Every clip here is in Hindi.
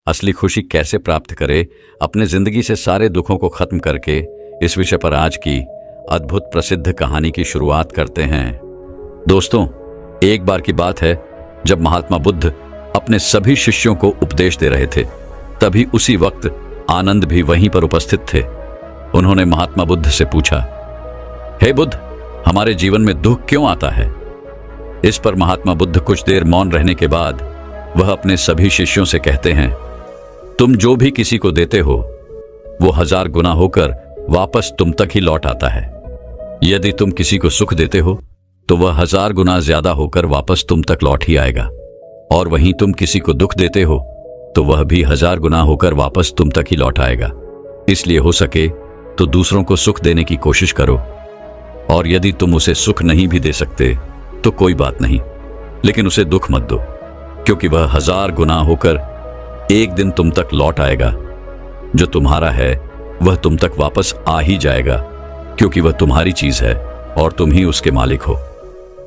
असली खुशी कैसे प्राप्त करें, अपने जिंदगी से सारे दुखों को खत्म करके, इस विषय पर आज की अद्भुत प्रसिद्ध कहानी की शुरुआत करते हैं। दोस्तों, एक बार की बात है जब महात्मा बुद्ध अपने सभी शिष्यों को उपदेश दे रहे थे। तभी उसी वक्त आनंद भी वहीं पर उपस्थित थे। उन्होंने महात्मा बुद्ध से पूछा, हे बुद्ध, हमारे जीवन में दुख क्यों आता है? इस पर महात्मा बुद्ध कुछ देर मौन रहने के बाद वह अपने सभी शिष्यों से कहते हैं, तुम जो भी किसी को देते हो वो 1000 गुना होकर वापस तुम तक ही लौट आता है। यदि तुम किसी को सुख देते हो तो वह 1000 गुना ज्यादा होकर वापस तुम तक लौट ही आएगा, और वहीं तुम किसी को दुख देते हो तो वह भी 1000 गुना होकर वापस तुम तक ही लौट आएगा। इसलिए हो सके तो दूसरों को सुख देने की कोशिश करो, और यदि तुम उसे सुख नहीं भी दे सकते तो कोई बात नहीं, लेकिन उसे दुख मत दो, क्योंकि वह 1000 गुना होकर एक दिन तुम तक लौट आएगा। जो तुम्हारा है वह तुम तक वापस आ ही जाएगा, क्योंकि वह तुम्हारी चीज है और तुम ही उसके मालिक हो।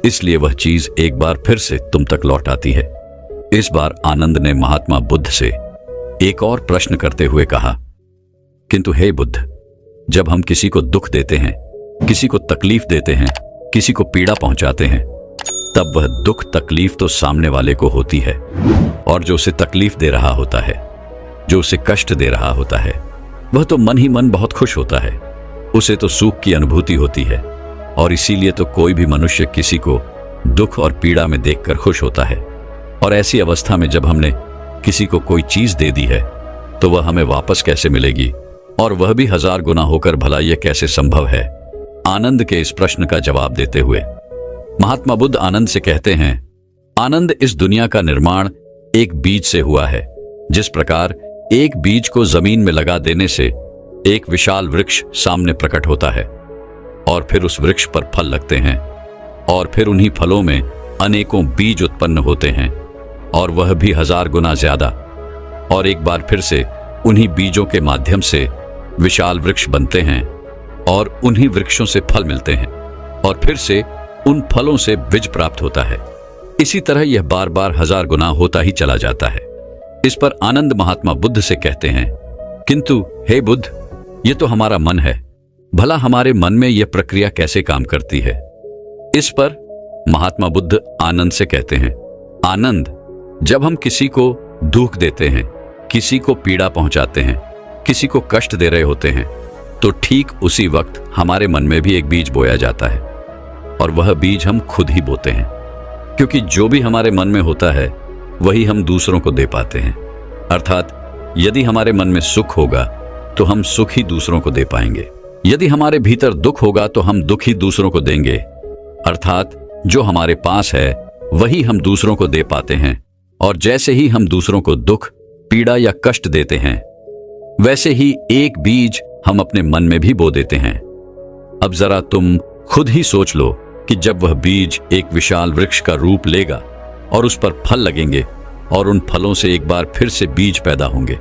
इसलिए वह चीज एक बार फिर से तुम तक लौट आती है। इस बार आनंद ने महात्मा बुद्ध से एक और प्रश्न करते हुए कहा, किंतु हे बुद्ध, जब हम किसी को दुख देते हैं, किसी को तकलीफ देते हैं, किसी को पीड़ा पहुंचाते हैं, तब वह दुख तकलीफ तो सामने वाले को होती है, और जो उसे तकलीफ दे रहा होता है, जो उसे कष्ट दे रहा होता है, वह तो मन ही मन बहुत खुश होता है। उसे तो सुख की अनुभूति होती है, और इसीलिए तो कोई भी मनुष्य किसी को दुख और पीड़ा में देखकर खुश होता है। और ऐसी अवस्था में जब हमने किसी को कोई चीज दे दी है तो वह हमें वापस कैसे मिलेगी, और वह भी 1000 गुना होकर, भला यह कैसे संभव है? आनंद के इस प्रश्न का जवाब देते हुए महात्मा बुद्ध आनंद से कहते हैं, आनंद, इस दुनिया का निर्माण एक बीज से हुआ है। जिस प्रकार एक बीज को जमीन में लगा देने से एक विशाल वृक्ष सामने प्रकट होता है, और फिर उस वृक्ष पर फल लगते हैं, और फिर उन्हीं फलों में अनेकों बीज उत्पन्न होते हैं, और वह भी 1000 गुना ज्यादा, और एक बार फिर से उन्हीं बीजों के माध्यम से विशाल वृक्ष बनते हैं, और उन्हीं वृक्षों से फल मिलते हैं, और फिर से उन फलों से बीज प्राप्त होता है। इसी तरह यह बार बार 1000 गुना होता ही चला जाता है। इस पर आनंद महात्मा बुद्ध से कहते हैं, किंतु हे बुद्ध, ये तो हमारा मन है, भला हमारे मन में यह प्रक्रिया कैसे काम करती है? इस पर महात्मा बुद्ध आनंद से कहते हैं, आनंद, जब हम किसी को दुख देते हैं, किसी को पीड़ा पहुंचाते हैं, किसी को कष्ट दे रहे होते हैं, तो ठीक उसी वक्त हमारे मन में भी एक बीज बोया जाता है, और वह बीज हम खुद ही बोते हैं, क्योंकि जो भी हमारे मन में होता है वही हम दूसरों को दे पाते हैं। अर्थात यदि हमारे मन में सुख होगा तो हम सुख ही दूसरों को दे पाएंगे, यदि हमारे भीतर दुख होगा तो हम दुख ही दूसरों को देंगे। अर्थात जो हमारे पास है वही हम दूसरों को दे पाते हैं, और जैसे ही हम दूसरों को दुख, पीड़ा या कष्ट देते हैं, वैसे ही एक बीज हम अपने मन में भी बो देते हैं। अब जरा तुम खुद ही सोच लो कि जब वह बीज एक विशाल वृक्ष का रूप लेगा और उस पर फल लगेंगे, और उन फलों से एक बार फिर से बीज पैदा होंगे,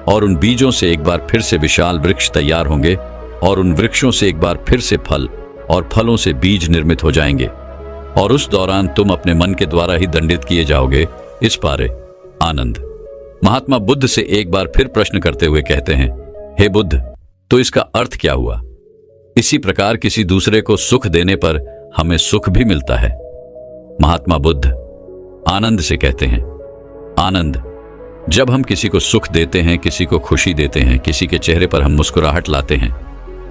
और उन बीजों से एक बार फिर से विशाल वृक्ष तैयार होंगे, और उन वृक्षों से एक बार फिर से फल और फलों से बीज निर्मित हो जाएंगे, और उस दौरान तुम अपने मन के द्वारा ही दंडित किए जाओगे। इस पारे आनंद महात्मा बुद्ध से एक बार फिर प्रश्न करते हुए कहते हैं, हे बुद्ध, तो इसका अर्थ क्या हुआ? इसी प्रकार किसी दूसरे को सुख देने पर हमें सुख भी मिलता है। महात्मा बुद्ध आनंद से कहते हैं, आनंद, जब हम किसी को सुख देते हैं, किसी को खुशी देते हैं, किसी के चेहरे पर हम मुस्कुराहट लाते हैं,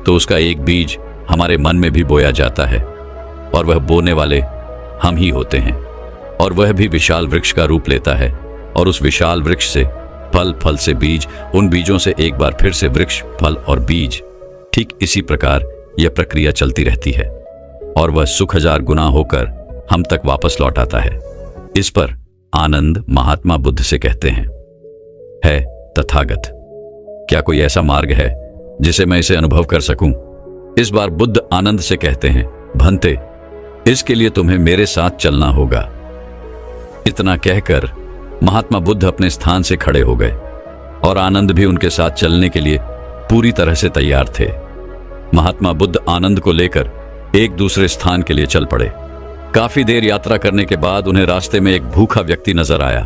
तो उसका एक बीज हमारे मन में भी बोया जाता है, और वह बोने वाले हम ही होते हैं, और वह भी विशाल वृक्ष का रूप लेता है, और उस विशाल वृक्ष से फल, फल से बीज, उन बीजों से एक बार फिर से वृक्ष, फल और बीज। ठीक इसी प्रकार यह प्रक्रिया चलती रहती है, और वह सुख 1000 गुना होकर हम तक वापस लौट आता है। इस पर आनंद महात्मा बुद्ध से कहते हैं, है तथागत, क्या कोई ऐसा मार्ग है जिसे मैं इसे अनुभव कर सकूं? इस बार बुद्ध आनंद से कहते हैं, भंते, इसके लिए तुम्हें मेरे साथ चलना होगा। इतना कहकर महात्मा बुद्ध अपने स्थान से खड़े हो गए, और आनंद भी उनके साथ चलने के लिए पूरी तरह से तैयार थे। महात्मा बुद्ध आनंद को लेकर एक दूसरे स्थान के लिए चल पड़े। काफी देर यात्रा करने के बाद उन्हें रास्ते में एक भूखा व्यक्ति नजर आया।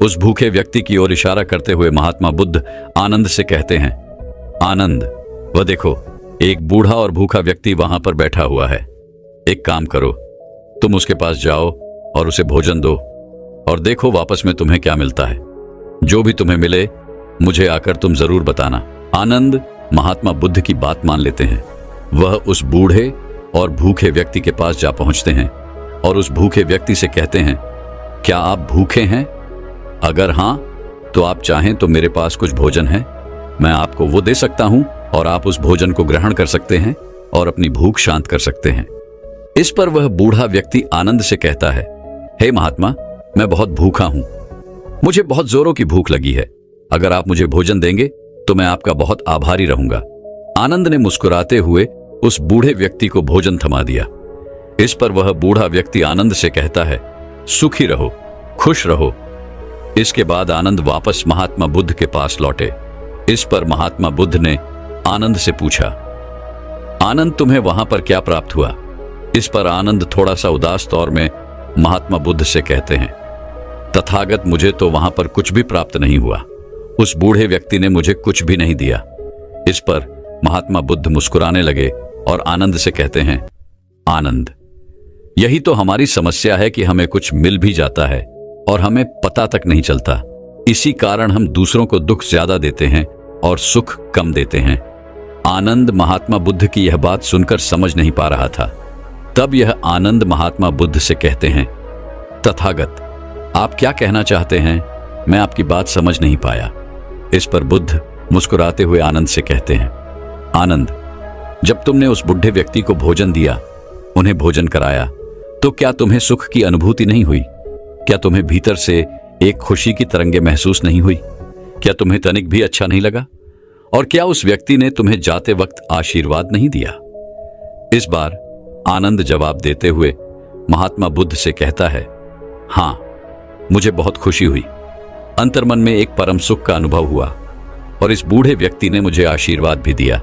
उस भूखे व्यक्ति की ओर इशारा करते हुए महात्मा बुद्ध आनंद से कहते हैं, आनंद, वह देखो, एक बूढ़ा और भूखा व्यक्ति वहां पर बैठा हुआ है। एक काम करो, तुम उसके पास जाओ और उसे भोजन दो और देखो वापस में तुम्हें क्या मिलता है। जो भी तुम्हें मिले मुझे आकर तुम जरूर बताना। आनंद महात्मा बुद्ध की बात मान लेते हैं। वह उस बूढ़े और भूखे व्यक्ति के पास जा पहुंचते हैं और उस भूखे व्यक्ति से कहते हैं, क्या आप भूखे हैं? अगर हां तो आप चाहें तो मेरे पास कुछ भोजन है, मैं आपको वो दे सकता हूं और आप उस भोजन को ग्रहण कर सकते हैं और अपनी भूख शांत कर सकते हैं। इस पर वह बूढ़ा व्यक्ति आनंद से कहता है, हे महात्मा, मैं बहुत भूखा हूं, मुझे बहुत जोरों की भूख लगी है। अगर आप मुझे भोजन देंगे तो मैं आपका बहुत आभारी रहूंगा। आनंद ने मुस्कुराते हुए उस बूढ़े व्यक्ति को भोजन थमा दिया। इस पर वह बूढ़ा व्यक्ति आनंद से कहता है, सुखी रहो, खुश रहो। इसके बाद आनंद वापस महात्मा बुद्ध के पास लौटे। इस पर महात्मा बुद्ध ने आनंद से पूछा, आनंद, तुम्हें वहां पर क्या प्राप्त हुआ? इस पर आनंद थोड़ा सा उदास तौर में महात्मा बुद्ध से कहते हैं, तथागत, मुझे तो वहां पर कुछ भी प्राप्त नहीं हुआ। उस बूढ़े व्यक्ति ने मुझे कुछ भी नहीं दिया। इस पर महात्मा बुद्ध मुस्कुराने लगे और आनंद से कहते हैं, आनंद, यही तो हमारी समस्या है कि हमें कुछ मिल भी जाता है और हमें पता तक नहीं चलता। इसी कारण हम दूसरों को दुख ज्यादा देते हैं और सुख कम देते हैं। आनंद महात्मा बुद्ध की यह बात सुनकर समझ नहीं पा रहा था। तब यह आनंद महात्मा बुद्ध से कहते हैं, तथागत, आप क्या कहना चाहते हैं? मैं आपकी बात समझ नहीं पाया। इस पर बुद्ध मुस्कुराते हुए आनंद से कहते हैं, आनंद, जब तुमने उस बुढ़े व्यक्ति को भोजन दिया, उन्हें भोजन कराया, तो क्या तुम्हें सुख की अनुभूति नहीं हुई? क्या तुम्हें भीतर से एक खुशी की तरंगे महसूस नहीं हुई? क्या तुम्हें तनिक भी अच्छा नहीं लगा? और क्या उस व्यक्ति ने तुम्हें जाते वक्त आशीर्वाद नहीं दिया? इस बार आनंद जवाब देते हुए महात्मा बुद्ध से कहता है, हां, मुझे बहुत खुशी हुई। अंतर्मन में एक परम सुख का अनुभव हुआ और इस बूढ़े व्यक्ति ने मुझे आशीर्वाद भी दिया।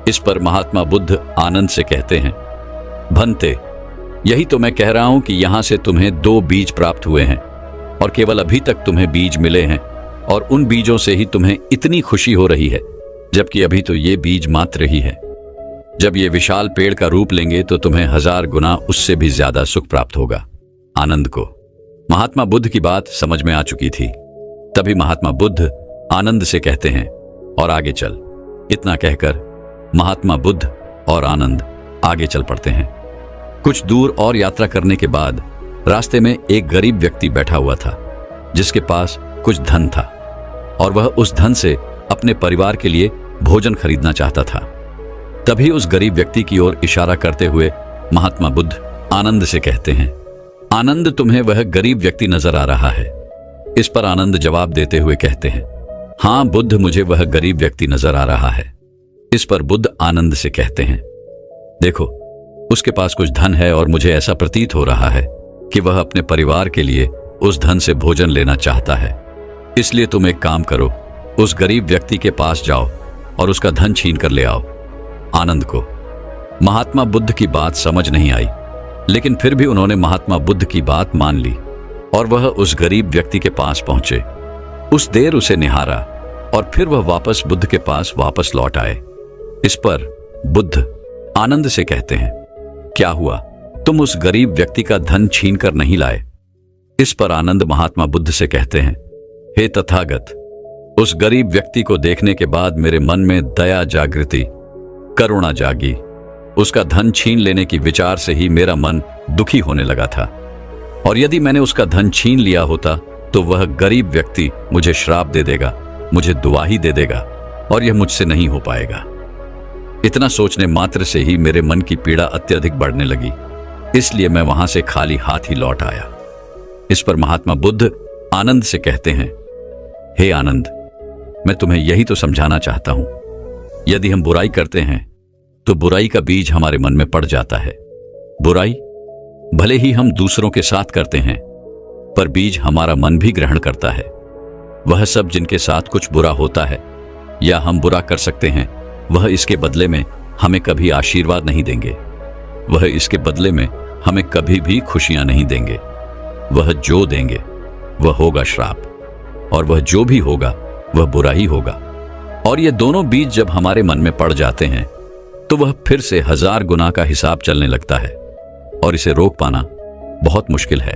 इस पर महात्मा बुद्ध आनंद से कहते हैं, भंते, यही तो मैं कह रहा हूं कि यहां से तुम्हें 2 बीज प्राप्त हुए हैं और केवल अभी तक तुम्हें बीज मिले हैं और उन बीजों से ही तुम्हें इतनी खुशी हो रही है, जबकि अभी तो ये बीज मात्र ही है। जब ये विशाल पेड़ का रूप लेंगे तो तुम्हें 1000 गुना उससे भी ज्यादा सुख प्राप्त होगा। आनंद को महात्मा बुद्ध की बात समझ में आ चुकी थी। तभी महात्मा बुद्ध आनंद से कहते हैं, और आगे चल। इतना कहकर महात्मा बुद्ध और आनंद आगे चल पड़ते हैं। कुछ दूर और यात्रा करने के बाद रास्ते में एक गरीब व्यक्ति बैठा हुआ था, जिसके पास कुछ धन था और वह उस धन से अपने परिवार के लिए भोजन खरीदना चाहता था। तभी उस गरीब व्यक्ति की ओर इशारा करते हुए महात्मा बुद्ध आनंद से कहते हैं, आनंद, तुम्हें वह गरीब व्यक्ति नजर आ रहा है? इस पर आनंद जवाब देते हुए कहते हैं, हां बुद्ध, मुझे वह गरीब व्यक्ति नजर आ रहा है। इस पर बुद्ध आनंद से कहते हैं, देखो, उसके पास कुछ धन है और मुझे ऐसा प्रतीत हो रहा है कि वह अपने परिवार के लिए उस धन से भोजन लेना चाहता है। इसलिए तुम एक काम करो, उस गरीब व्यक्ति के पास जाओ और उसका धन छीन कर ले आओ। आनंद को महात्मा बुद्ध की बात समझ नहीं आई, लेकिन फिर भी उन्होंने महात्मा बुद्ध की बात मान ली और वह उस गरीब व्यक्ति के पास पहुंचे। उस देर उसे निहारा और फिर वह वापस बुद्ध के पास वापस लौट आए। इस पर बुद्ध आनंद से कहते हैं, क्या हुआ, तुम उस गरीब व्यक्ति का धन छीन कर नहीं लाए? इस पर आनंद महात्मा बुद्ध से कहते हैं, हे तथागत, उस गरीब व्यक्ति को देखने के बाद मेरे मन में दया जागृति, करुणा जागी। उसका धन छीन लेने की विचार से ही मेरा मन दुखी होने लगा था, और यदि मैंने उसका धन छीन लिया होता तो वह गरीब व्यक्ति मुझे श्राप दे देगा, मुझे दुआही दे देगा और यह मुझसे नहीं हो पाएगा। इतना सोचने मात्र से ही मेरे मन की पीड़ा अत्यधिक बढ़ने लगी, इसलिए मैं वहां से खाली हाथ ही लौट आया। इस पर महात्मा बुद्ध आनंद से कहते हैं, हे आनंद, मैं तुम्हें यही तो समझाना चाहता हूं, यदि हम बुराई करते हैं तो बुराई का बीज हमारे मन में पड़ जाता है। बुराई भले ही हम दूसरों के साथ करते हैं, पर बीज हमारा मन भी ग्रहण करता है। वह सब जिनके साथ कुछ बुरा होता है या हम बुरा कर सकते हैं, वह इसके बदले में हमें कभी आशीर्वाद नहीं देंगे, वह इसके बदले में हमें कभी भी खुशियां नहीं देंगे। वह जो देंगे वह होगा श्राप। और वह जो भी होगा वह बुरा ही होगा। और ये दोनों बीज जब हमारे मन में पड़ जाते हैं तो वह फिर से 1000 गुना का हिसाब चलने लगता है और इसे रोक पाना बहुत मुश्किल है।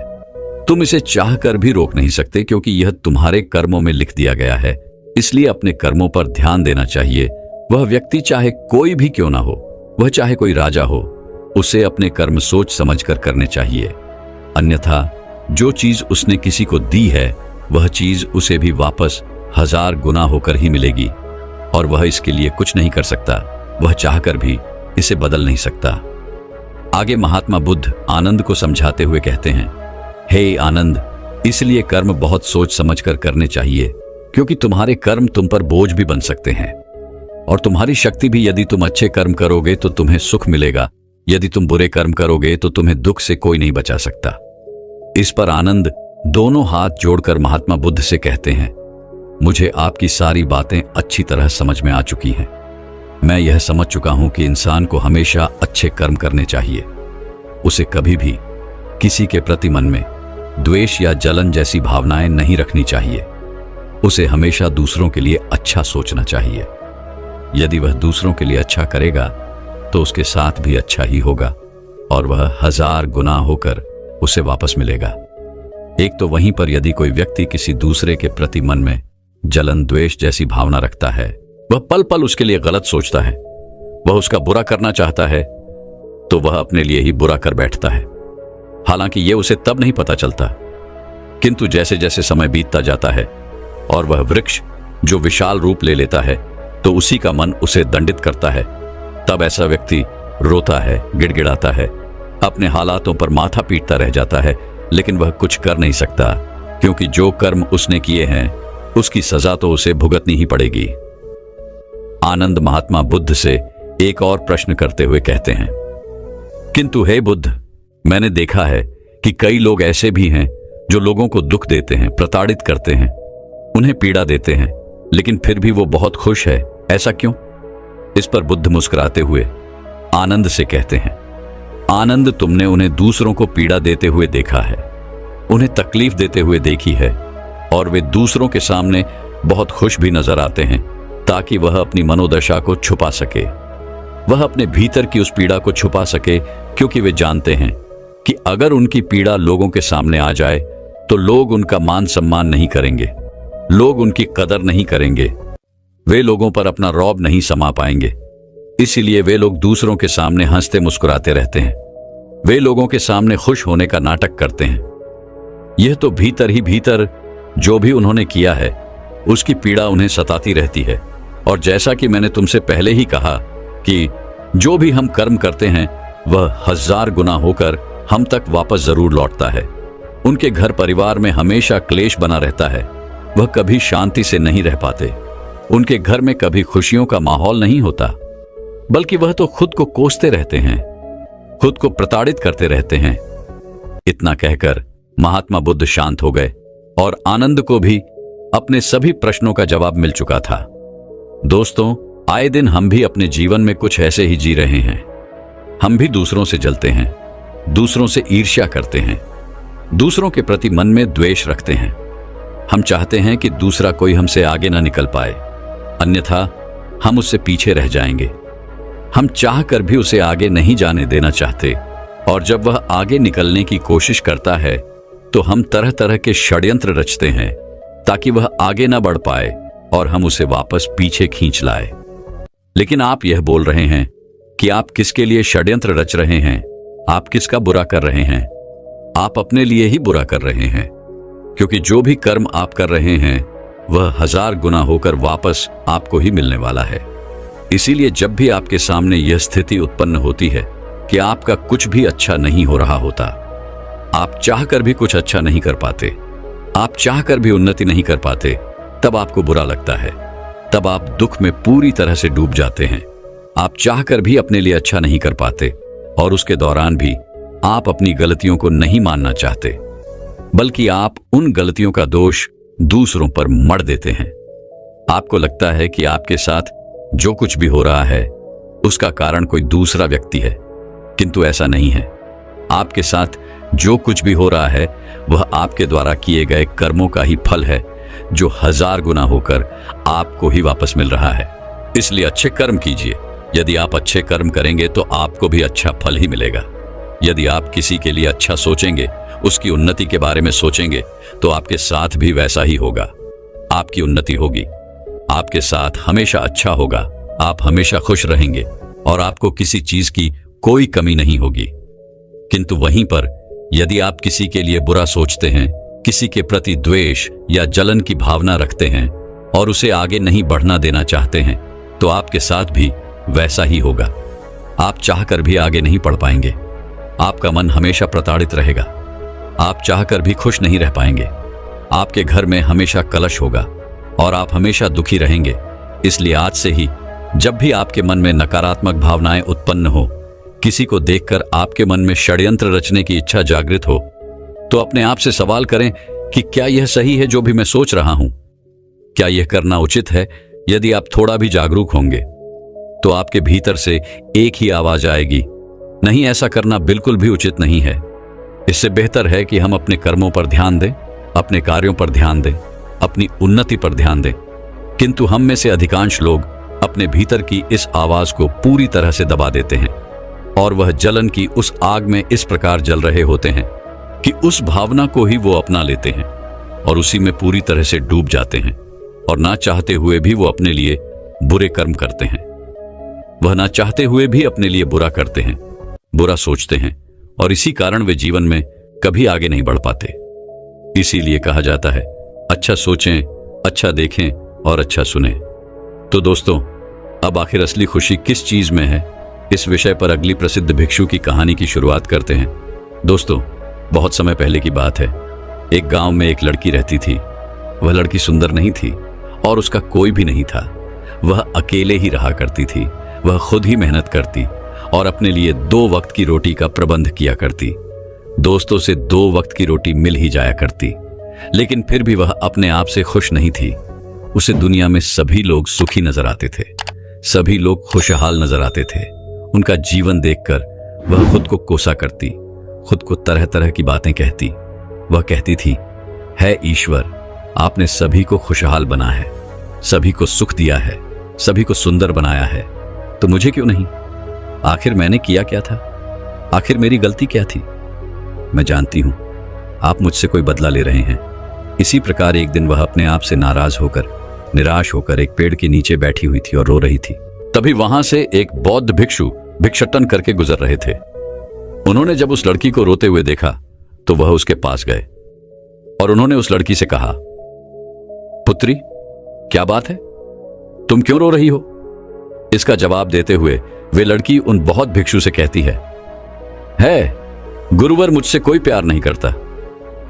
तुम इसे चाहकर भी रोक नहीं सकते क्योंकि यह तुम्हारे कर्मों में लिख दिया गया है। इसलिए अपने कर्मों पर ध्यान देना चाहिए। वह व्यक्ति चाहे कोई भी क्यों ना हो, वह चाहे कोई राजा हो, उसे अपने कर्म सोच समझकर करने चाहिए। अन्यथा जो चीज उसने किसी को दी है वह चीज उसे भी वापस 1000 गुना होकर ही मिलेगी और वह इसके लिए कुछ नहीं कर सकता। वह चाहकर भी इसे बदल नहीं सकता। आगे महात्मा बुद्ध आनंद को समझाते हुए कहते हैं, हे आनंद, इसलिए कर्म बहुत सोच समझकर करने चाहिए क्योंकि तुम्हारे कर्म तुम पर बोझ भी बन सकते हैं और तुम्हारी शक्ति भी। यदि तुम अच्छे कर्म करोगे तो तुम्हें सुख मिलेगा, यदि तुम बुरे कर्म करोगे तो तुम्हें दुख से कोई नहीं बचा सकता। इस पर आनंद दोनों हाथ जोड़कर महात्मा बुद्ध से कहते हैं, मुझे आपकी सारी बातें अच्छी तरह समझ में आ चुकी हैं। मैं यह समझ चुका हूं कि इंसान को हमेशा अच्छे कर्म करने चाहिए। उसे कभी भी किसी के प्रति मन में द्वेष या जलन जैसी भावनाएं नहीं रखनी चाहिए। उसे हमेशा दूसरों के लिए अच्छा सोचना चाहिए। यदि वह दूसरों के लिए अच्छा करेगा तो उसके साथ भी अच्छा ही होगा और वह 1000 गुना होकर उसे वापस मिलेगा। एक तो वहीं पर यदि कोई व्यक्ति किसी दूसरे के प्रति मन में जलन द्वेष जैसी भावना रखता है, वह पल पल उसके लिए गलत सोचता है, वह उसका बुरा करना चाहता है, तो वह अपने लिए ही बुरा कर बैठता है। हालांकि यह उसे तब नहीं पता चलता, किंतु जैसे जैसे समय बीतता जाता है और वह वृक्ष जो विशाल रूप ले लेता है तो उसी का मन उसे दंडित करता है, तब ऐसा व्यक्ति रोता है, गिड़गिड़ाता है, अपने हालातों पर माथा पीटता रह जाता है, लेकिन वह कुछ कर नहीं सकता क्योंकि जो कर्म उसने किए हैं उसकी सजा तो उसे भुगतनी ही पड़ेगी। आनंद महात्मा बुद्ध से एक और प्रश्न करते हुए कहते हैं, किंतु हे बुद्ध, मैंने देखा है कि कई लोग ऐसे भी हैं जो लोगों को दुख देते हैं, प्रताड़ित करते हैं, उन्हें पीड़ा देते हैं, लेकिन फिर भी वो बहुत खुश है, ऐसा क्यों? इस पर बुद्ध मुस्कुराते हुए आनंद से कहते हैं, आनंद, तुमने उन्हें दूसरों को पीड़ा देते हुए देखा है, उन्हें तकलीफ देते हुए देखी है और वे दूसरों के सामने बहुत खुश भी नजर आते हैं ताकि वह अपनी मनोदशा को छुपा सके। वह अपने भीतर की उस पीड़ा को छुपा सके क्योंकि वे जानते हैं कि अगर उनकी पीड़ा लोगों के सामने आ जाए तो लोग उनका मान सम्मान नहीं करेंगे, लोग उनकी कदर नहीं करेंगे, वे लोगों पर अपना रौब नहीं समा पाएंगे। इसीलिए वे लोग दूसरों के सामने हंसते मुस्कुराते रहते हैं, वे लोगों के सामने खुश होने का नाटक करते हैं। यह तो भीतर ही भीतर जो भी उन्होंने किया है उसकी पीड़ा उन्हें सताती रहती है। और जैसा कि मैंने तुमसे पहले ही कहा कि जो भी हम कर्म करते हैं वह 1000 गुना होकर हम तक वापस जरूर लौटता है। उनके घर परिवार में हमेशा क्लेश बना रहता है, वह कभी शांति से नहीं रह पाते, उनके घर में कभी खुशियों का माहौल नहीं होता, बल्कि वह तो खुद को कोसते रहते हैं, खुद को प्रताड़ित करते रहते हैं। इतना कहकर महात्मा बुद्ध शांत हो गए और आनंद को भी अपने सभी प्रश्नों का जवाब मिल चुका था। दोस्तों, आए दिन हम भी अपने जीवन में कुछ ऐसे ही जी रहे हैं। हम भी दूसरों से जलते हैं, दूसरों से ईर्ष्या करते हैं, दूसरों के प्रति मन में द्वेष रखते हैं। हम चाहते हैं कि दूसरा कोई हमसे आगे ना निकल पाए, अन्यथा हम उससे पीछे रह जाएंगे। हम चाहकर भी उसे आगे नहीं जाने देना चाहते और जब वह आगे निकलने की कोशिश करता है तो हम तरह तरह के षड्यंत्र रचते हैं ताकि वह आगे ना बढ़ पाए और हम उसे वापस पीछे खींच लाए। लेकिन आप यह बोल रहे हैं कि आप किसके लिए षड्यंत्र रच रहे हैं, आप किसका बुरा कर रहे हैं? आप अपने लिए ही बुरा कर रहे हैं, क्योंकि जो भी कर्म आप कर रहे हैं वह 1000 गुना होकर वापस आपको ही मिलने वाला है। इसीलिए जब भी आपके सामने यह स्थिति उत्पन्न होती है कि आपका कुछ भी अच्छा नहीं हो रहा होता, आप चाहकर भी कुछ अच्छा नहीं कर पाते, आप चाहकर भी उन्नति नहीं कर पाते, तब आपको बुरा लगता है, तब आप दुख में पूरी तरह से डूब जाते हैं। आप चाहकर भी अपने लिए अच्छा नहीं कर पाते और उसके दौरान भी आप अपनी गलतियों को नहीं मानना चाहते, बल्कि आप उन गलतियों का दोष दूसरों पर मढ़ देते हैं। आपको लगता है कि आपके साथ जो कुछ भी हो रहा है उसका कारण कोई दूसरा व्यक्ति है, किंतु ऐसा नहीं है। आपके साथ जो कुछ भी हो रहा है वह आपके द्वारा किए गए कर्मों का ही फल है जो 1000 गुना होकर आपको ही वापस मिल रहा है। इसलिए अच्छे कर्म कीजिए। यदि आप अच्छे कर्म करेंगे तो आपको भी अच्छा फल ही मिलेगा। यदि आप किसी के लिए अच्छा सोचेंगे, उसकी उन्नति के बारे में सोचेंगे, तो आपके साथ भी वैसा ही होगा। आपकी उन्नति होगी, आपके साथ हमेशा अच्छा होगा, आप हमेशा खुश रहेंगे और आपको किसी चीज की कोई कमी नहीं होगी। किंतु वहीं पर यदि आप किसी के लिए बुरा सोचते हैं, किसी के प्रति द्वेष या जलन की भावना रखते हैं और उसे आगे नहीं बढ़ना देना चाहते हैं, तो आपके साथ भी वैसा ही होगा। आप चाहकर भी आगे नहीं बढ़ पाएंगे। आपका मन हमेशा प्रताड़ित रहेगा। आप चाहकर भी खुश नहीं रह पाएंगे। आपके घर में हमेशा कलश होगा और आप हमेशा दुखी रहेंगे। इसलिए आज से ही जब भी आपके मन में नकारात्मक भावनाएं उत्पन्न हो, किसी को देखकर आपके मन में षड्यंत्र रचने की इच्छा जागृत हो, तो अपने आप से सवाल करें कि क्या यह सही है जो भी मैं सोच रहा हूं? क्या यह करना उचित है? यदि आप थोड़ा भी जागरूक होंगे तो आपके भीतर से एक ही आवाज आएगी, नहीं, ऐसा करना बिल्कुल भी उचित नहीं है। इससे बेहतर है कि हम अपने कर्मों पर ध्यान दें, अपने कार्यों पर ध्यान दें, अपनी उन्नति पर ध्यान दें। किंतु हम में से अधिकांश लोग अपने भीतर की इस आवाज को पूरी तरह से दबा देते हैं और वह जलन की उस आग में इस प्रकार जल रहे होते हैं कि उस भावना को ही वो अपना लेते हैं और उसी में पूरी तरह से डूब जाते हैं और ना चाहते हुए भी वो अपने लिए बुरे कर्म करते हैं। वह ना चाहते हुए भी अपने लिए बुरा करते हैं, बुरा सोचते हैं और इसी कारण वे जीवन में कभी आगे नहीं बढ़ पाते। इसीलिए कहा जाता है, अच्छा सोचें, अच्छा देखें और अच्छा सुनें। तो दोस्तों, अब आखिर असली खुशी किस चीज में है, इस विषय पर अगली प्रसिद्ध भिक्षु की कहानी की शुरुआत करते हैं। दोस्तों, बहुत समय पहले की बात है। एक गांव में एक लड़की रहती थी। वह लड़की सुंदर नहीं थी और उसका कोई भी नहीं था। वह अकेले ही रहा करती थी। वह खुद ही मेहनत करती और अपने लिए 2 वक्त की रोटी का प्रबंध किया करती। दोस्तों से 2 वक्त की रोटी मिल ही जाया करती, लेकिन फिर भी वह अपने आप से खुश नहीं थी। उसे दुनिया में सभी लोग सुखी नजर आते थे, सभी लोग खुशहाल नजर आते थे। उनका जीवन देखकर वह खुद को कोसा करती, खुद को तरह तरह की बातें कहती। वह कहती थी, है ईश्वर, आपने सभी को खुशहाल बना है, सभी को सुख दिया है, सभी को सुंदर बनाया है, तो मुझे क्यों नहीं? आखिर मैंने किया क्या था? आखिर मेरी गलती क्या थी? मैं जानती हूं आप मुझसे कोई बदला ले रहे हैं। इसी प्रकार एक दिन वह अपने आप से नाराज होकर, निराश होकर एक पेड़ के नीचे बैठी हुई थी और रो रही थी। तभी वहां से एक बौद्ध भिक्षु भिक्षाटन करके गुजर रहे थे। उन्होंने जब उस लड़की को रोते हुए देखा तो वह उसके पास गए और उन्होंने उस लड़की से कहा, पुत्री, क्या बात है? तुम क्यों रो रही हो? इसका जवाब देते हुए वे लड़की उन बौद्ध भिक्षु से कहती है, गुरुवर, मुझसे कोई प्यार नहीं करता,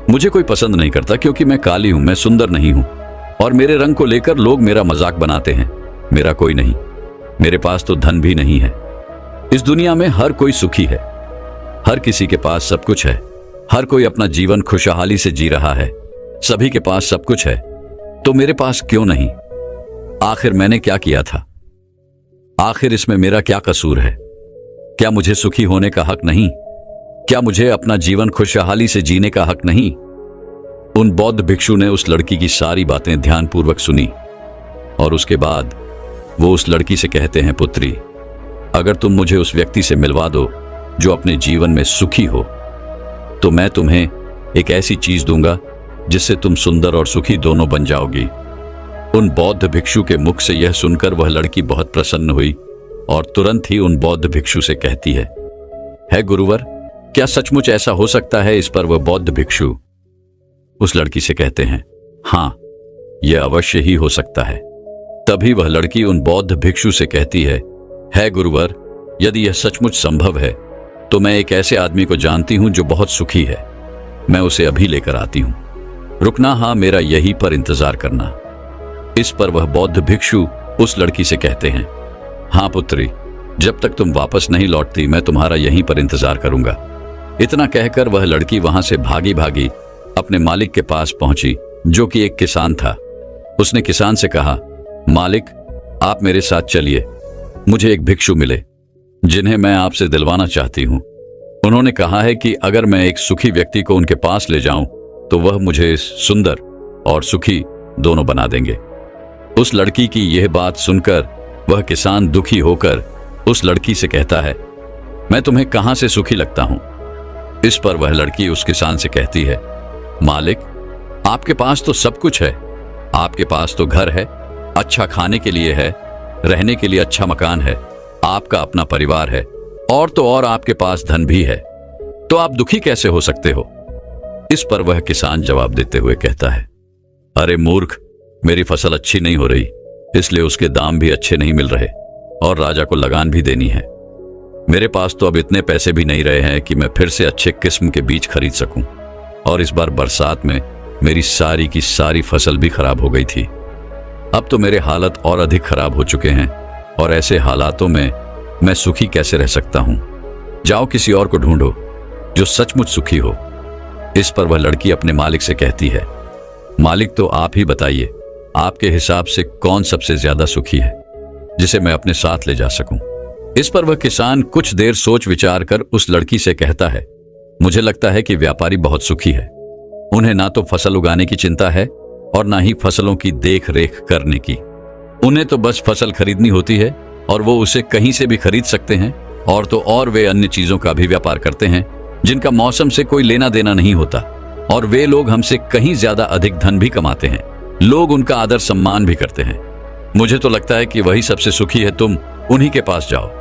मुझे कोई पसंद नहीं करता क्योंकि मैं काली हूं, मैं सुंदर नहीं हूं और मेरे रंग को लेकर लोग मेरा मजाक बनाते हैं। मेरा कोई नहीं, मेरे पास तो धन भी नहीं है। इस दुनिया में हर कोई सुखी है, हर किसी के पास सब कुछ है, हर कोई अपना जीवन खुशहाली से जी रहा है, सभी के पास सब कुछ है, तो मेरे पास क्यों नहीं? आखिर मैंने क्या किया था? आखिर इसमें मेरा क्या कसूर है? क्या मुझे सुखी होने का हक नहीं? क्या मुझे अपना जीवन खुशहाली से जीने का हक नहीं? उन बौद्ध भिक्षु ने उस लड़की की सारी बातें ध्यानपूर्वक सुनी और उसके बाद वो उस लड़की से कहते हैं, पुत्री, अगर तुम मुझे उस व्यक्ति से मिलवा दो जो अपने जीवन में सुखी हो, तो मैं तुम्हें एक ऐसी चीज दूंगा जिससे तुम सुंदर और सुखी दोनों बन जाओगी। उन बौद्ध भिक्षु के मुख से यह सुनकर वह लड़की बहुत प्रसन्न हुई और तुरंत ही उन बौद्ध भिक्षु से कहती है गुरुवर, क्या सचमुच ऐसा हो सकता है? इस पर वह बौद्ध भिक्षु उस लड़की से कहते हैं, हां, यह अवश्य ही हो सकता है। तभी वह लड़की उन बौद्ध भिक्षु से कहती है गुरुवर, यदि यह सचमुच संभव है तो मैं एक ऐसे आदमी को जानती हूं जो बहुत सुखी है। मैं उसे अभी लेकर आती हूं, रुकना, हाँ, मेरा यहीं पर इंतजार करना। इस पर वह बौद्ध भिक्षु उस लड़की से कहते हैं, हाँ पुत्री, जब तक तुम वापस नहीं लौटती मैं तुम्हारा यहीं पर इंतजार करूंगा। इतना कहकर वह लड़की वहां से भागी भागी अपने मालिक के पास पहुंची, जो कि एक किसान था। उसने किसान से कहा, मालिक, आप मेरे साथ चलिए, मुझे एक भिक्षु मिले जिन्हें मैं आपसे दिलवाना चाहती हूं। उन्होंने कहा है कि अगर मैं एक सुखी व्यक्ति को उनके पास ले जाऊं तो वह मुझे सुंदर और सुखी दोनों बना देंगे। उस लड़की की यह बात सुनकर वह किसान दुखी होकर उस लड़की से कहता है, मैं तुम्हें कहां से सुखी लगता हूं। इस पर वह लड़की उस किसान से कहती है, मालिक, आपके पास तो सब कुछ है। आपके पास तो घर है, अच्छा खाने के लिए है, रहने के लिए अच्छा मकान है, आपका अपना परिवार है, और तो और आपके पास धन भी है, तो आप दुखी कैसे हो सकते हो। इस पर वह किसान जवाब देते हुए कहता है, अरे मूर्ख, मेरी फसल अच्छी नहीं हो रही, इसलिए उसके दाम भी अच्छे नहीं मिल रहे और राजा को लगान भी देनी है। मेरे पास तो अब इतने पैसे भी नहीं रहे हैं कि मैं फिर से अच्छे किस्म के बीज खरीद सकूं, और इस बार बरसात में मेरी सारी की सारी फसल भी खराब हो गई थी। अब तो मेरे हालत और अधिक खराब हो चुके हैं, और ऐसे हालातों में मैं सुखी कैसे रह सकता हूं। जाओ किसी और को ढूंढो जो सचमुच सुखी हो। इस पर वह लड़की अपने मालिक से कहती है, मालिक, तो आप ही बताइए, आपके हिसाब से कौन सबसे ज्यादा सुखी है जिसे मैं अपने साथ ले जा सकूं। इस पर वह किसान कुछ देर सोच विचार कर उस लड़की से कहता है, मुझे लगता है कि व्यापारी बहुत सुखी है। उन्हें ना तो फसल उगाने की चिंता है और ना ही फसलों की देख रेख करने की। उन्हें तो बस फसल खरीदनी होती है और वो उसे कहीं से भी खरीद सकते हैं, और तो और वे अन्य चीजों का भी व्यापार करते हैं जिनका मौसम से कोई लेना देना नहीं होता, और वे लोग हमसे कहीं ज्यादा अधिक धन भी कमाते हैं। लोग उनका आदर सम्मान भी करते हैं। मुझे तो लगता है कि वही सबसे सुखी है, तुम उन्हीं के पास जाओ।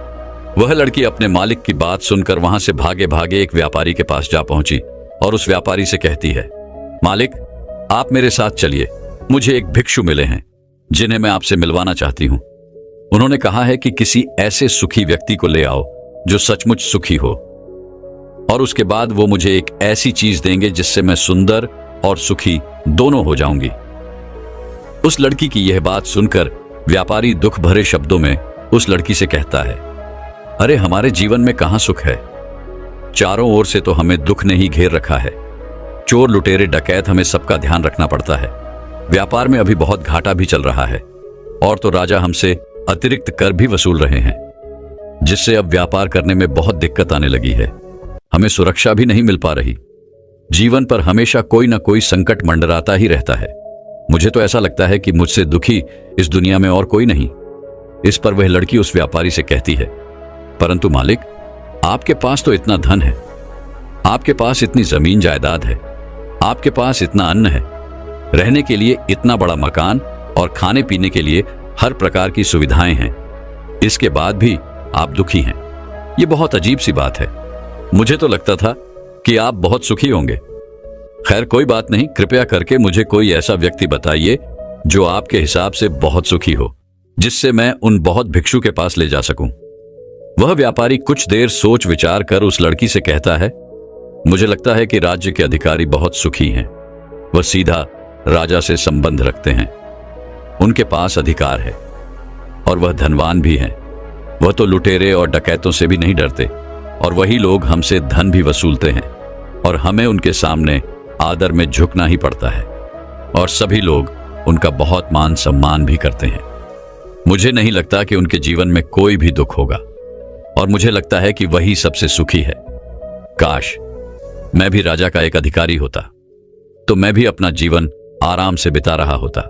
वह लड़की अपने मालिक की बात सुनकर वहां से भागे भागे एक व्यापारी के पास जा पहुंची और उस व्यापारी से कहती है, मालिक, आप मेरे साथ चलिए, मुझे एक भिक्षु मिले हैं जिन्हें मैं आपसे मिलवाना चाहती हूं। उन्होंने कहा है कि किसी ऐसे सुखी व्यक्ति को ले आओ जो सचमुच सुखी हो, और उसके बाद वो मुझे एक ऐसी चीज देंगे जिससे मैं सुंदर और सुखी दोनों हो जाऊंगी। उस लड़की की यह बात सुनकर व्यापारी दुख भरे शब्दों में उस लड़की से कहता है, अरे हमारे जीवन में कहां सुख है। चारों ओर से तो हमें दुख ने ही घेर रखा है। चोर लुटेरे डकैत, हमें सबका ध्यान रखना पड़ता है। व्यापार में अभी बहुत घाटा भी चल रहा है, और तो राजा हमसे अतिरिक्त कर भी वसूल रहे हैं, जिससे अब व्यापार करने में बहुत दिक्कत आने लगी है। हमें सुरक्षा भी नहीं मिल पा रही। जीवन पर हमेशा कोई ना कोई संकट मंडराता ही रहता है। मुझे तो ऐसा लगता है कि मुझसे दुखी इस दुनिया में और कोई नहीं। इस पर वह लड़की उस व्यापारी से कहती है, परंतु मालिक, आपके पास तो इतना धन है, आपके पास इतनी जमीन जायदाद है, आपके पास इतना अन्न है, रहने के लिए इतना बड़ा मकान और खाने पीने के लिए हर प्रकार की सुविधाएं हैं, इसके बाद भी आप दुखी हैं। ये बहुत अजीब सी बात है। मुझे तो लगता था कि आप बहुत सुखी होंगे। खैर कोई बात नहीं, कृपया करके मुझे कोई ऐसा व्यक्ति बताइए जो आपके हिसाब से बहुत सुखी हो, जिससे मैं उन बहुत भिक्षु के पास ले जा सकूं। वह व्यापारी कुछ देर सोच विचार कर उस लड़की से कहता है, मुझे लगता है कि राज्य के अधिकारी बहुत सुखी हैं। वह सीधा राजा से संबंध रखते हैं, उनके पास अधिकार है, और वह धनवान भी हैं। वह तो लुटेरे और डकैतों से भी नहीं डरते, और वही लोग हमसे धन भी वसूलते हैं, और हमें उनके सामने आदर में झुकना ही पड़ता है, और सभी लोग उनका बहुत मान सम्मान भी करते हैं। मुझे नहीं लगता कि उनके जीवन में कोई भी दुख होगा, और मुझे लगता है कि वही सबसे सुखी है। काश मैं भी राजा का एक अधिकारी होता, तो मैं भी अपना जीवन आराम से बिता रहा होता।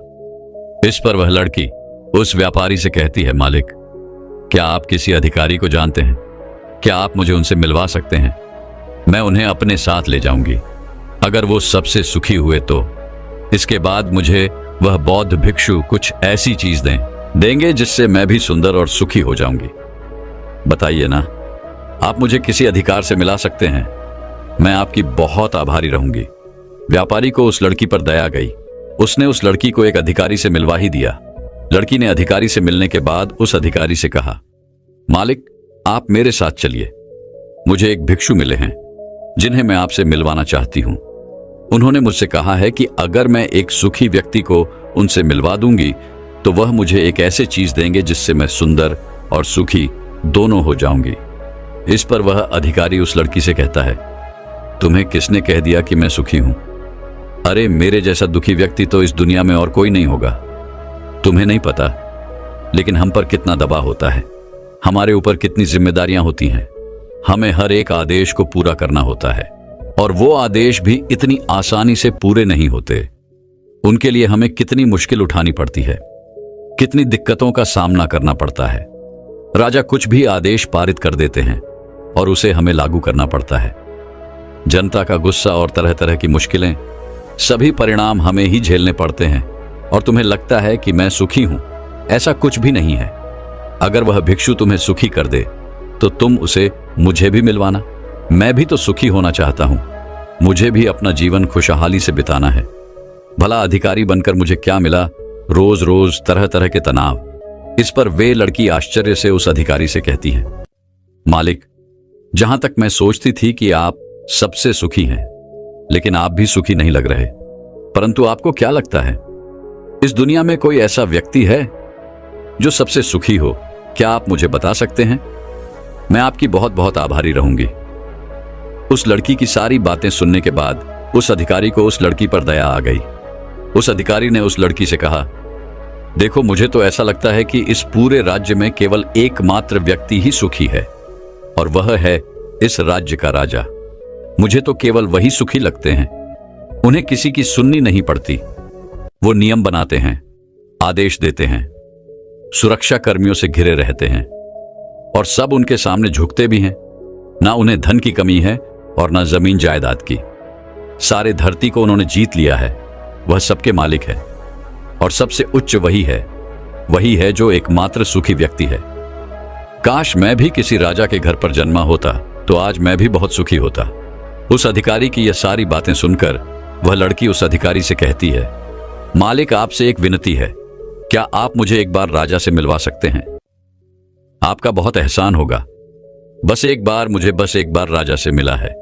इस पर वह लड़की उस व्यापारी से कहती है, मालिक, क्या आप किसी अधिकारी को जानते हैं? क्या आप मुझे उनसे मिलवा सकते हैं? मैं उन्हें अपने साथ ले जाऊंगी। अगर वो सबसे सुखी हुए तो इसके बाद मुझे वह बौद्ध भिक्षु कुछ ऐसी चीज देंगे जिससे मैं भी सुंदर और सुखी हो जाऊंगी। बताइए ना, आप मुझे किसी अधिकार से मिला सकते हैं? मैं आपकी बहुत आभारी रहूंगी। व्यापारी को उस लड़की पर दया गई। उसने उस लड़की को एक अधिकारी से मिलवा ही दिया। लड़की ने अधिकारी से मिलने के बाद उस अधिकारी से कहा, मालिक, आप मेरे साथ चलिए। मुझे एक भिक्षु मिले हैं जिन्हें मैं आपसे मिलवाना चाहती हूं। उन्होंने मुझसे कहा है कि अगर मैं एक सुखी व्यक्ति को उनसे मिलवा दूंगी तो वह मुझे एक ऐसी चीज देंगे जिससे मैं सुंदर और सुखी दोनों हो जाऊंगी। इस पर वह अधिकारी उस लड़की से कहता है, तुम्हें किसने कह दिया कि मैं सुखी हूं? अरे मेरे जैसा दुखी व्यक्ति तो इस दुनिया में और कोई नहीं होगा। तुम्हें नहीं पता, लेकिन हम पर कितना दबाव होता है, हमारे ऊपर कितनी जिम्मेदारियां होती हैं। हमें हर एक आदेश को पूरा करना होता है, और वो आदेश भी इतनी आसानी से पूरे नहीं होते। उनके लिए हमें कितनी मुश्किल उठानी पड़ती है, कितनी दिक्कतों का सामना करना पड़ता है। राजा कुछ भी आदेश पारित कर देते हैं और उसे हमें लागू करना पड़ता है। जनता का गुस्सा और तरह तरह की मुश्किलें, सभी परिणाम हमें ही झेलने पड़ते हैं। और तुम्हें लगता है कि मैं सुखी हूं, ऐसा कुछ भी नहीं है। अगर वह भिक्षु तुम्हें सुखी कर दे तो तुम उसे मुझे भी मिलवाना। मैं भी तो सुखी होना चाहता हूं, मुझे भी अपना जीवन खुशहाली से बिताना है। भला अधिकारी बनकर मुझे क्या मिला? रोज रोज तरह तरह के तनाव। इस पर वे लड़की आश्चर्य से उस अधिकारी से कहती है, मालिक, जहां तक मैं सोचती थी कि आप सबसे सुखी हैं, लेकिन आप भी सुखी नहीं लग रहे। परंतु आपको क्या लगता है, इस दुनिया में कोई ऐसा व्यक्ति है जो सबसे सुखी हो? क्या आप मुझे बता सकते हैं? मैं आपकी बहुत बहुत आभारी रहूंगी। उस लड़की की सारी बातें सुनने के बाद उस अधिकारी को उस लड़की पर दया आ गई। उस अधिकारी ने उस लड़की से कहा, देखो, मुझे तो ऐसा लगता है कि इस पूरे राज्य में केवल एकमात्र व्यक्ति ही सुखी है, और वह है इस राज्य का राजा। मुझे तो केवल वही सुखी लगते हैं। उन्हें किसी की सुननी नहीं पड़ती। वो नियम बनाते हैं, आदेश देते हैं, सुरक्षा कर्मियों से घिरे रहते हैं, और सब उनके सामने झुकते भी हैं। ना उन्हें धन की कमी है और ना जमीन जायदाद की। सारे धरती को उन्होंने जीत लिया है। वह सबके मालिक है, और सबसे उच्च वही है जो एकमात्र सुखी व्यक्ति है। काश मैं भी किसी राजा के घर पर जन्मा होता तो आज मैं भी बहुत सुखी होता। उस अधिकारी की यह सारी बातें सुनकर वह लड़की उस अधिकारी से कहती है, मालिक, आपसे एक विनती है, क्या आप मुझे एक बार राजा से मिलवा सकते हैं? आपका बहुत एहसान होगा। बस एक बार राजा से मिला है।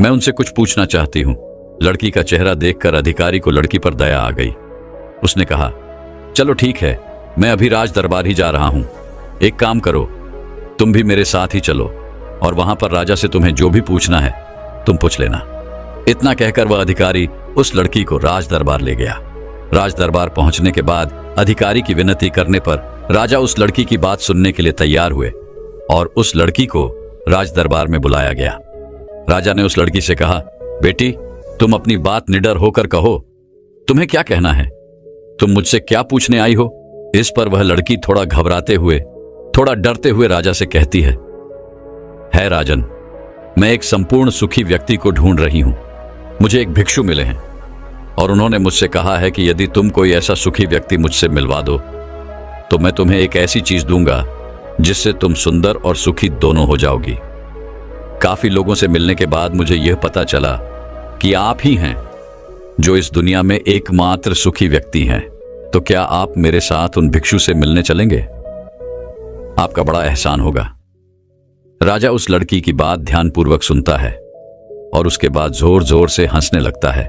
मैं उनसे कुछ पूछना चाहती हूं। लड़की का चेहरा देखकर अधिकारी को लड़की पर दया आ गई। उसने कहा, चलो ठीक है, मैं अभी राज दरबार ही जा रहा हूं। एक काम करो, तुम भी मेरे साथ ही चलो, और वहां पर राजा से तुम्हें जो भी पूछना है तुम पूछ लेना। इतना कहकर वह अधिकारी उस लड़की को राज दरबार ले गया। राज दरबार पहुंचने के बाद अधिकारी की विनती करने पर राजा उस लड़की की बात सुनने के लिए तैयार हुए, और उस लड़की को राज दरबार में बुलाया गया। राजा ने उस लड़की से कहा, बेटी, तुम अपनी बात निडर होकर कहो। तुम्हें क्या कहना है? तुम मुझसे क्या पूछने आई हो? इस पर वह लड़की थोड़ा घबराते हुए, थोड़ा डरते हुए राजा से कहती है राजन, मैं एक संपूर्ण सुखी व्यक्ति को ढूंढ रही हूं। मुझे एक भिक्षु मिले हैं, और उन्होंने मुझसे कहा है कि यदि तुम कोई ऐसा सुखी व्यक्ति मुझसे मिलवा दो तो मैं तुम्हें एक ऐसी चीज दूंगा जिससे तुम सुंदर और सुखी दोनों हो जाओगी। काफी लोगों से मिलने के बाद मुझे यह पता चला कि आप ही हैं जो इस दुनिया में एकमात्र सुखी व्यक्ति हैं। तो क्या आप मेरे साथ उन भिक्षु से मिलने चलेंगे? आपका बड़ा एहसान होगा। राजा उस लड़की की बात ध्यानपूर्वक सुनता है और उसके बाद जोर जोर से हंसने लगता है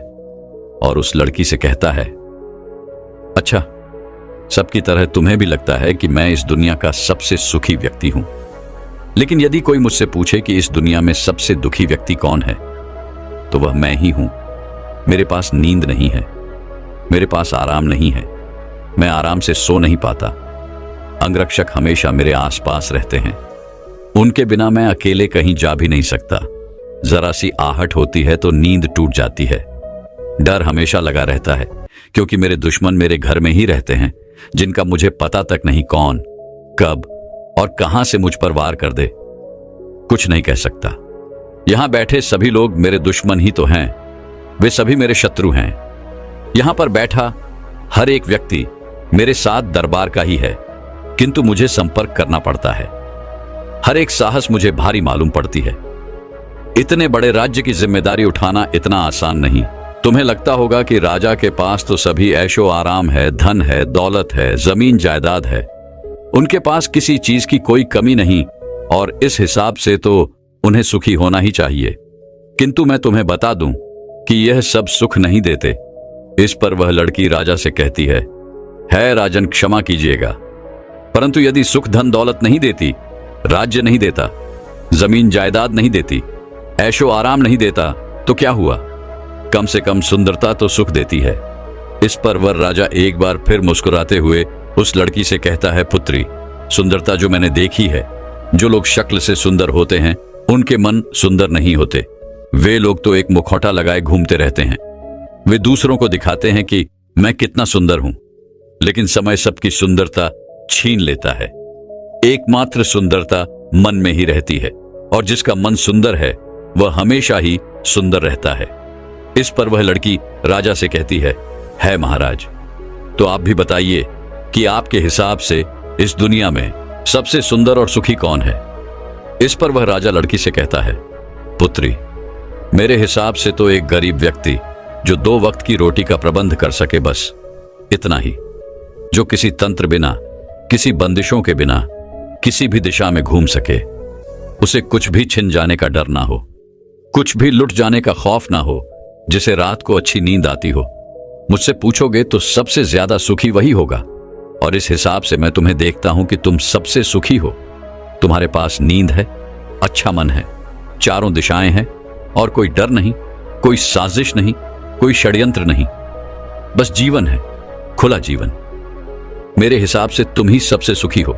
और उस लड़की से कहता है, अच्छा, सबकी तरह तुम्हें भी लगता है कि मैं इस दुनिया का सबसे सुखी व्यक्ति हूं। लेकिन यदि कोई मुझसे पूछे कि इस दुनिया में सबसे दुखी व्यक्ति कौन है, तो वह मैं ही हूं। मेरे पास नींद नहीं है, मेरे पास आराम नहीं है, मैं आराम से सो नहीं पाता। अंगरक्षक हमेशा मेरे आसपास रहते हैं, उनके बिना मैं अकेले कहीं जा भी नहीं सकता। जरा सी आहट होती है तो नींद टूट जाती है। डर हमेशा लगा रहता है, क्योंकि मेरे दुश्मन मेरे घर में ही रहते हैं, जिनका मुझे पता तक नहीं कौन, कब और कहां से मुझ पर वार कर दे। कुछ नहीं कह सकता। यहां बैठे सभी लोग मेरे दुश्मन ही तो हैं, वे सभी मेरे शत्रु हैं। यहां पर बैठा हर एक व्यक्ति मेरे साथ दरबार का ही है, किंतु मुझे संपर्क करना पड़ता है। हर एक साहस मुझे भारी मालूम पड़ती है। इतने बड़े राज्य की जिम्मेदारी उठाना इतना आसान नहीं। तुम्हें लगता होगा कि राजा के पास तो सभी ऐशो आराम है, धन है, दौलत है, जमीन जायदाद है, उनके पास किसी चीज की कोई कमी नहीं, और इस हिसाब से तो उन्हें सुखी होना ही चाहिए। किंतु मैं तुम्हें बता दूं कि यह सब सुख नहीं देते। इस पर वह लड़की राजा से कहती है राजन, क्षमा कीजिएगा, परंतु यदि सुख धन दौलत नहीं देती, राज्य नहीं देता, जमीन जायदाद नहीं देती, ऐशो आराम नहीं देता, तो क्या हुआ? कम से कम सुंदरता तो सुख देती है। इस पर वह राजा एक बार फिर मुस्कुराते हुए उस लड़की से कहता है, पुत्री, सुंदरता जो मैंने देखी है, जो लोग शक्ल से सुंदर होते हैं उनके मन सुंदर नहीं होते। वे लोग तो एक मुखौटा लगाए घूमते रहते हैं। वे दूसरों को दिखाते हैं कि मैं कितना सुंदर हूं, लेकिन समय सबकी सुंदरता छीन लेता है। एकमात्र सुंदरता मन में ही रहती है, और जिसका मन सुंदर है वह हमेशा ही सुंदर रहता है। इस पर वह लड़की राजा से कहती है महाराज, तो आप भी बताइए कि आपके हिसाब से इस दुनिया में सबसे सुंदर और सुखी कौन है। इस पर वह राजा लड़की से कहता है, पुत्री, मेरे हिसाब से तो एक गरीब व्यक्ति जो 2 वक्त की रोटी का प्रबंध कर सके, बस इतना ही, जो किसी तंत्र बिना, किसी बंदिशों के बिना किसी भी दिशा में घूम सके, उसे कुछ भी छिन जाने का डर ना हो, कुछ भी लुट जाने का खौफ ना हो, जिसे रात को अच्छी नींद आती हो। मुझसे पूछोगे तो सबसे ज्यादा सुखी वही होगा, और इस हिसाब से मैं तुम्हें देखता हूं कि तुम सबसे सुखी हो। तुम्हारे पास नींद है, अच्छा मन है, चारों दिशाएं हैं, और कोई डर नहीं, कोई साजिश नहीं, कोई षड्यंत्र नहीं, बस जीवन है, खुला जीवन। मेरे हिसाब से तुम ही सबसे सुखी हो।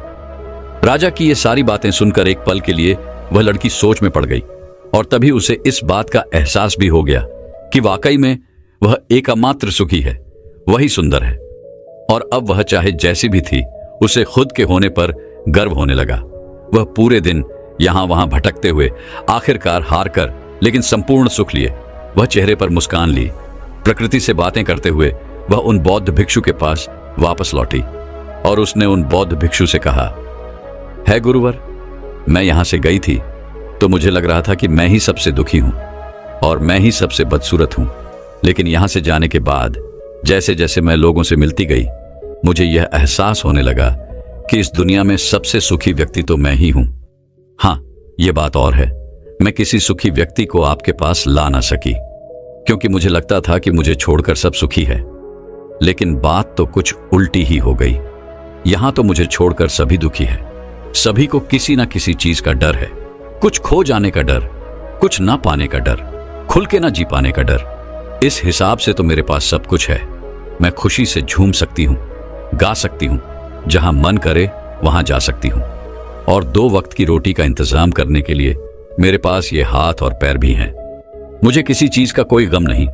राजा की ये सारी बातें सुनकर एक पल के लिए वह लड़की सोच में पड़ गई, और तभी उसे इस बात का एहसास भी हो गया कि वाकई में वह एकमात्र सुखी है, वही सुंदर है। और अब वह चाहे जैसी भी थी, उसे खुद के होने पर गर्व होने लगा। वह पूरे दिन यहां वहां भटकते हुए आखिरकार हार कर, लेकिन संपूर्ण सुख लिए, वह चेहरे पर मुस्कान ली। प्रकृति से बातें करते हुए वह उन बौद्ध भिक्षु के पास वापस लौटी, और उसने उन बौद्ध भिक्षु से कहा, है गुरुवर, मैं यहां से गई थी तो मुझे लग रहा था कि मैं ही सबसे दुखी हूं और मैं ही सबसे बदसूरत हूं, लेकिन यहां से जाने के बाद जैसे जैसे मैं लोगों से मिलती गई, मुझे यह एहसास होने लगा कि इस दुनिया में सबसे सुखी व्यक्ति तो मैं ही हूं। हां, यह बात और है, मैं किसी सुखी व्यक्ति को आपके पास ला ना सकी, क्योंकि मुझे लगता था कि मुझे छोड़कर सब सुखी है। लेकिन बात तो कुछ उल्टी ही हो गई। यहां तो मुझे छोड़कर सभी दुखी है। सभी को किसी ना किसी चीज का डर है, कुछ खो जाने का डर, कुछ ना पाने का डर, खुल के ना जी पाने का डर। इस हिसाब से तो मेरे पास सब कुछ है। मैं खुशी से झूम सकती हूं, गा सकती हूं, जहां मन करे वहां जा सकती हूं, और 2 वक्त की रोटी का इंतजाम करने के लिए मेरे पास ये हाथ और पैर भी हैं। मुझे किसी चीज का कोई गम नहीं।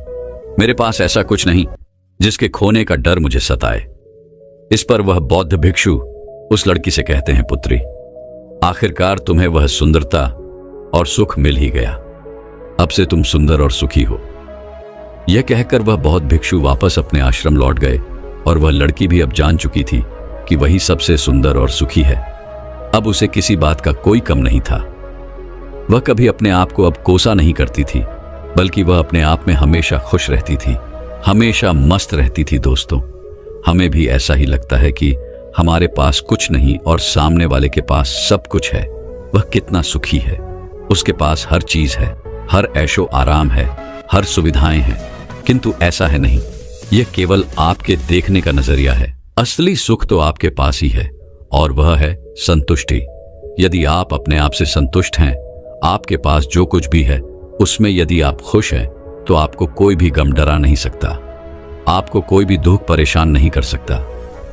मेरे पास ऐसा कुछ नहीं जिसके खोने का डर मुझे सताए। इस पर वह बौद्ध भिक्षु उस लड़की से कहते हैं, पुत्री, आखिरकार तुम्हें वह सुंदरता और सुख मिल ही गया। अब से तुम सुंदर और सुखी हो। यह कहकर वह बौद्ध भिक्षु वापस अपने आश्रम लौट गए, और वह लड़की भी अब जान चुकी थी कि वही सबसे सुंदर और सुखी है। अब उसे किसी बात का कोई कम नहीं था। वह कभी अपने आप को अब कोसा नहीं करती थी, बल्कि वह अपने आप में हमेशा खुश रहती थी, हमेशा मस्त रहती थी। दोस्तों, हमें भी ऐसा ही लगता है कि हमारे पास कुछ नहीं और सामने वाले के पास सब कुछ है। वह कितना सुखी है, उसके पास हर चीज है, हर ऐशो आराम है, हर सुविधाएं हैं। किंतु ऐसा है नहीं, यह केवल आपके देखने का नजरिया है। असली सुख तो आपके पास ही है, और वह है संतुष्टि। यदि आप अपने आप से संतुष्ट हैं, आपके पास जो कुछ भी है उसमें यदि आप खुश हैं, तो आपको कोई भी गम डरा नहीं सकता, आपको कोई भी दुख परेशान नहीं कर सकता।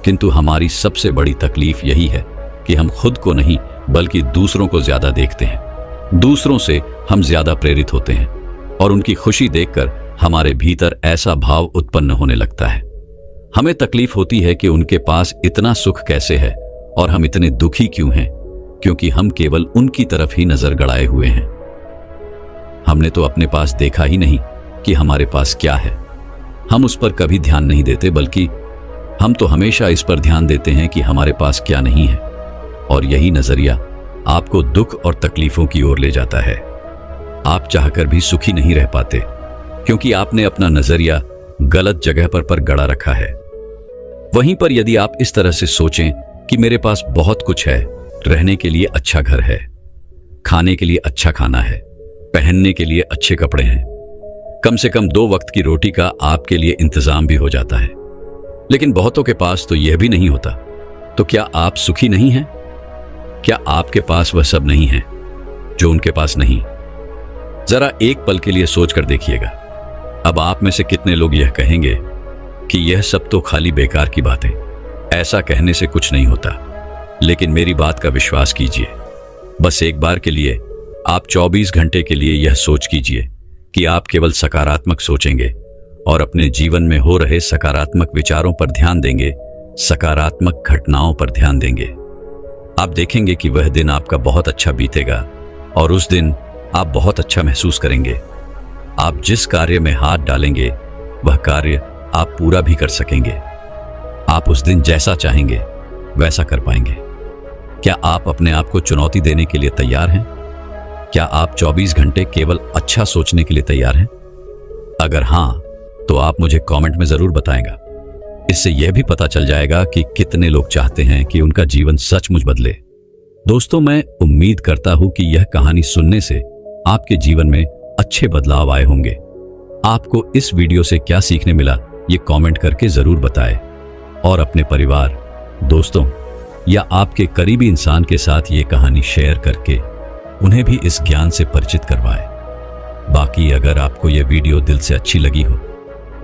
किंतु हमारी सबसे बड़ी तकलीफ यही है कि हम खुद को नहीं बल्कि दूसरों को ज्यादा देखते हैं। दूसरों से हम ज्यादा प्रेरित होते हैं, और उनकी खुशी देखकर हमारे भीतर ऐसा भाव उत्पन्न होने लगता है। हमें तकलीफ होती है कि उनके पास इतना सुख कैसे है और हम इतने दुखी क्यों हैं, क्योंकि हम केवल उनकी तरफ ही नजर गड़ाए हुए हैं। हमने तो अपने पास देखा ही नहीं कि हमारे पास क्या है। हम उस पर कभी ध्यान नहीं देते, बल्कि हम तो हमेशा इस पर ध्यान देते हैं कि हमारे पास क्या नहीं है, और यही नजरिया आपको दुख और तकलीफों की ओर ले जाता है। आप चाहकर भी सुखी नहीं रह पाते, क्योंकि आपने अपना नजरिया गलत जगह पर गड़ा रखा है। वहीं पर यदि आप इस तरह से सोचें कि मेरे पास बहुत कुछ है, रहने के लिए अच्छा घर है, खाने के लिए अच्छा खाना है, पहनने के लिए अच्छे कपड़े हैं, कम से कम 2 वक्त की रोटी का आपके लिए इंतजाम भी हो जाता है, लेकिन बहुतों के पास तो यह भी नहीं होता, तो क्या आप सुखी नहीं हैं? क्या आपके पास वह सब नहीं है जो उनके पास नहीं? जरा एक पल के लिए सोचकर देखिएगा। अब आप में से कितने लोग यह कहेंगे कि यह सब तो खाली बेकार की बातें, ऐसा कहने से कुछ नहीं होता। लेकिन मेरी बात का विश्वास कीजिए, बस एक बार के लिए आप 24 घंटे के लिए यह सोच कीजिए कि आप केवल सकारात्मक सोचेंगे और अपने जीवन में हो रहे सकारात्मक विचारों पर ध्यान देंगे, सकारात्मक घटनाओं पर ध्यान देंगे, आप देखेंगे कि वह दिन आपका बहुत अच्छा बीतेगा और उस दिन आप बहुत अच्छा महसूस करेंगे। आप जिस कार्य में हाथ डालेंगे वह कार्य आप पूरा भी कर सकेंगे। आप उस दिन जैसा चाहेंगे वैसा कर पाएंगे। क्या आप अपने आप को चुनौती देने के लिए तैयार हैं? क्या आप 24 घंटे केवल अच्छा सोचने के लिए तैयार हैं? अगर हां, तो आप मुझे कमेंट में जरूर बताएगा। इससे यह भी पता चल जाएगा कि कितने लोग चाहते हैं कि उनका जीवन सचमुच बदले। दोस्तों, मैं उम्मीद करता हूं कि यह कहानी सुनने से आपके जीवन में अच्छे बदलाव आए होंगे। आपको इस वीडियो से क्या सीखने मिला, ये कमेंट करके जरूर बताएं और अपने परिवार, दोस्तों या आपके करीबी इंसान के साथ ये कहानी शेयर करके उन्हें भी इस ज्ञान से परिचित करवाएं। बाकी अगर आपको यह वीडियो दिल से अच्छी लगी हो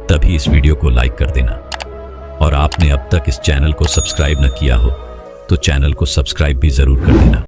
तभी इस वीडियो को लाइक कर देना और आपने अब तक इस चैनल को सब्सक्राइब न किया हो तो चैनल को सब्सक्राइब भी जरूर कर देना।